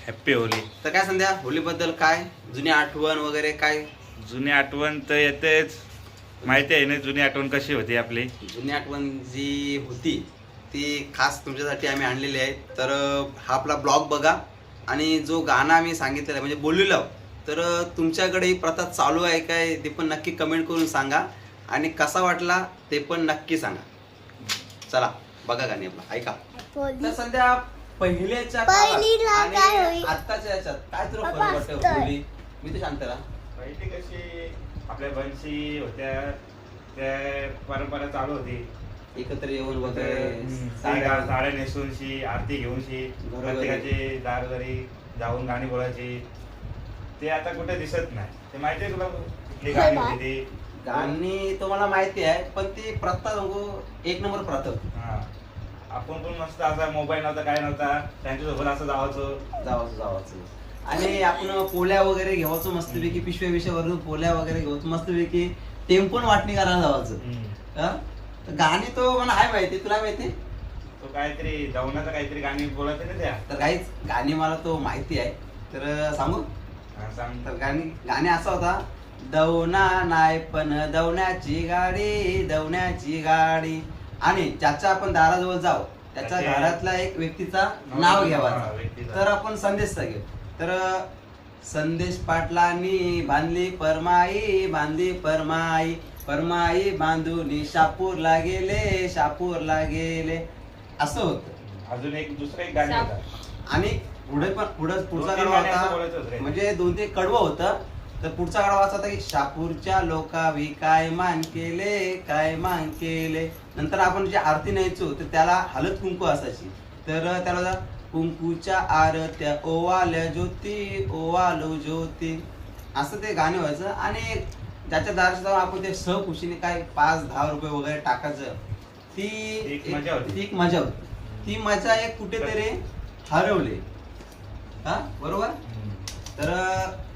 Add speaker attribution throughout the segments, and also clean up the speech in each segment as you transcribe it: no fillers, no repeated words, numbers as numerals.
Speaker 1: Happy Holy.
Speaker 2: तर काय संध्या होलीबद्दल काय जुनी आठवण वगैरे काय?
Speaker 1: जुनी आठवण तर येतेच, माहिती आहे ना जुनी आठवण कशी होती आपली.
Speaker 2: जुनी आठवण जी होती ती खास तुमच्यासाठी आम्ही आणलेली आहे. तर हा आपला ब्लॉग बघा आणि जो गाणं आम्ही सांगितलेलं आहे म्हणजे बोललेलो तर तुमच्याकडे ही प्रथा चालू आहे काय ते पण नक्की कमेंट करून सांगा आणि कसा वाटला ते पण नक्की सांगा. चला बघा गाणी आपला ऐका. तर सध्या पहिल्याच्या काळात आणि आत्ताच्या याच्यात काय तुला फरक वाटतं होली? मी तर शांत राहा.
Speaker 1: पहिली कशी आपल्या बनशी होत्या, त्या परंपरा चालू होती.
Speaker 2: एकत्र येऊन वगैरे
Speaker 1: साड्या नेसूनशी आरती घेऊनशी प्रत्येकाची दारदारी जाऊन गाणी बोलायची. ते आता कुठे दिसत नाही. ते माहिती आहे तुला कुठली गाणी होती ती?
Speaker 2: गाणी तुम्हाला माहिती आहे पण ती प्रथा एक नंबर प्रथा होती.
Speaker 1: हा, आपण पण मस्त असा मोबाईल नव्हता काय नव्हता, त्यांच्यासोबत असं
Speaker 2: जावाचं आणि आपण पोल्या वगैरे घ्यायचो मस्तपैकी, पिशव्या विषयावरून पोल्या वगैरे घ्यायचो मस्तपैकी, टेम्पोन वाटणी करायला जावायचं. तर गाणी तो मला आहे माहिती, तुला माहिती?
Speaker 1: तो काहीतरी दवनाचं काहीतरी गाणी बोलत ना त्या.
Speaker 2: तर काहीच गाणी मला तो माहिती आहे तर सांगू.
Speaker 1: सांग.
Speaker 2: तर गाणी असा होता, दवना नाही पण दवण्याची गाडी आणि ज्याच्या आपण दाराजवळ जाऊ त्याच्या घरातला एक व्यक्तीचा नाव घ्यावाचा. तर आपण संदेश घेऊ. तर संदेश पाटलांनी बांधली परमाई बांधून शापूरला गेले असं होतं.
Speaker 1: अजून दुसरं एक गाणं होतं
Speaker 2: आणि पुढचा कडवा होता म्हणजे 2-3 कडवं होतं. तर पुढचा कडवा असा होता की शापूरच्या लोकावी काय मान केले. नंतर आपण जे आरती न्यायचो तर त्याला हळद कुंकू असायची. तर त्याला कुंकूच्या आरत्या ओवालो ज्योती असं ते गाणं व्हायचं. आणि ज्याच्या दारात आपण ते सहकुशीने काय 5-10 रुपये वगैरे टाकायचं. ती एक मजा होती. ती मजा एक कुठेतरी हरवली. हा बरोबर. तर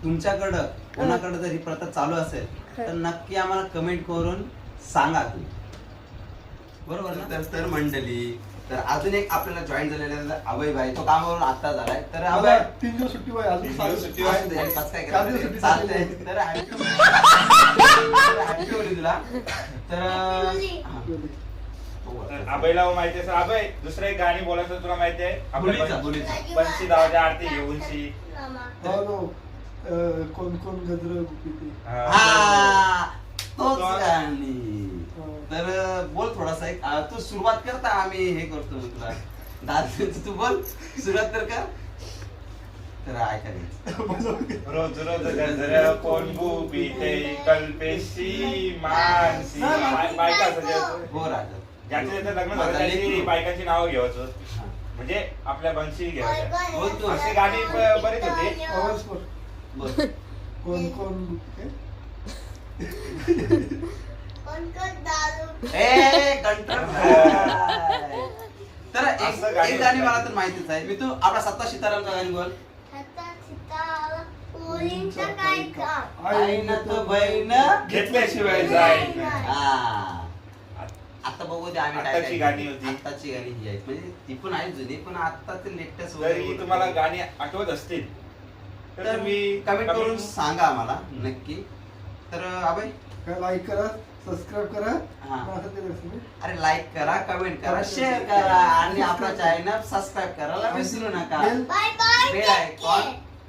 Speaker 2: तुमच्याकडं कोणाकडं जर ही प्रथा चालू असेल तर नक्की आम्हाला कमेंट करून सांगा तुम्ही. बरोबर ना. तर मंडळी तर अजून एक आपल्याला जॉईन झालेला अभय भाई, तो कामावरून आता झालाय. तर अभय
Speaker 3: 3 दिवस सुट्टी आहे, अजून
Speaker 2: 3 दिवस सुट्टी आहे.
Speaker 3: चालतंय.
Speaker 2: तर हॅपी होली तुला. तर
Speaker 1: अभयला माहिती असेल. अभय दुसरं एक गाणी बोलायचं तुला माहिती आहे? बंशी दावाच्या आरती घेऊनशी.
Speaker 3: कोण गजर गुपिते.
Speaker 2: तोच गाणी. तर बोल थोडासा एक तू सुरुवात करता आम्ही हे करतो तुला दादा. तू बोल सुरुवात तर कर. तर ऐकायचं.
Speaker 1: रोज गजर कोण गुपिते कल्पेशी मानसी. बायका असायच्या.
Speaker 2: हो राजा.
Speaker 1: ज्याचे लग्न झालं त्याची बायकांची नावं घ्यायचं म्हणजे आपल्या बनशी घ्यायच्या. अशी गाणी बरीच होती.
Speaker 3: कोण
Speaker 2: तर एक गाणी मला तर माहितीच आहे. मी तू आपला सत्ता सीतारामचा गाणी बोल. बहीण
Speaker 1: घेतल्याशिवाय जाय.
Speaker 2: आता बघू दे आम्ही
Speaker 1: आत्ताची गाणी होती.
Speaker 2: आत्ताची गाणी ही आहेत म्हणजे ती पण आहे जुनी पण आता ते लेटेस्ट
Speaker 1: जरी तुम्हाला गाणी आठवत असतील
Speaker 2: तर तुम्ही कमेंट करून सांगा आम्हाला नक्की. तर अभय
Speaker 3: लाईक करा, सबस्क्राईब करा.
Speaker 2: अरे लाईक करा, कमेंट करा, शेअर करा आणि आपला चॅनल सबस्क्राईब करायला विसरू नका. बेल आयकॉन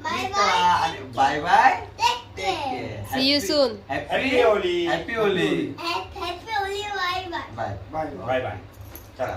Speaker 2: क्लिक करा आणि bye bye. Take care.
Speaker 4: See you soon.
Speaker 1: Happy Holi.
Speaker 2: Happy Holi.
Speaker 4: Happy Holi. Bye bye.
Speaker 2: Bye
Speaker 3: bye
Speaker 1: bye bye. चला.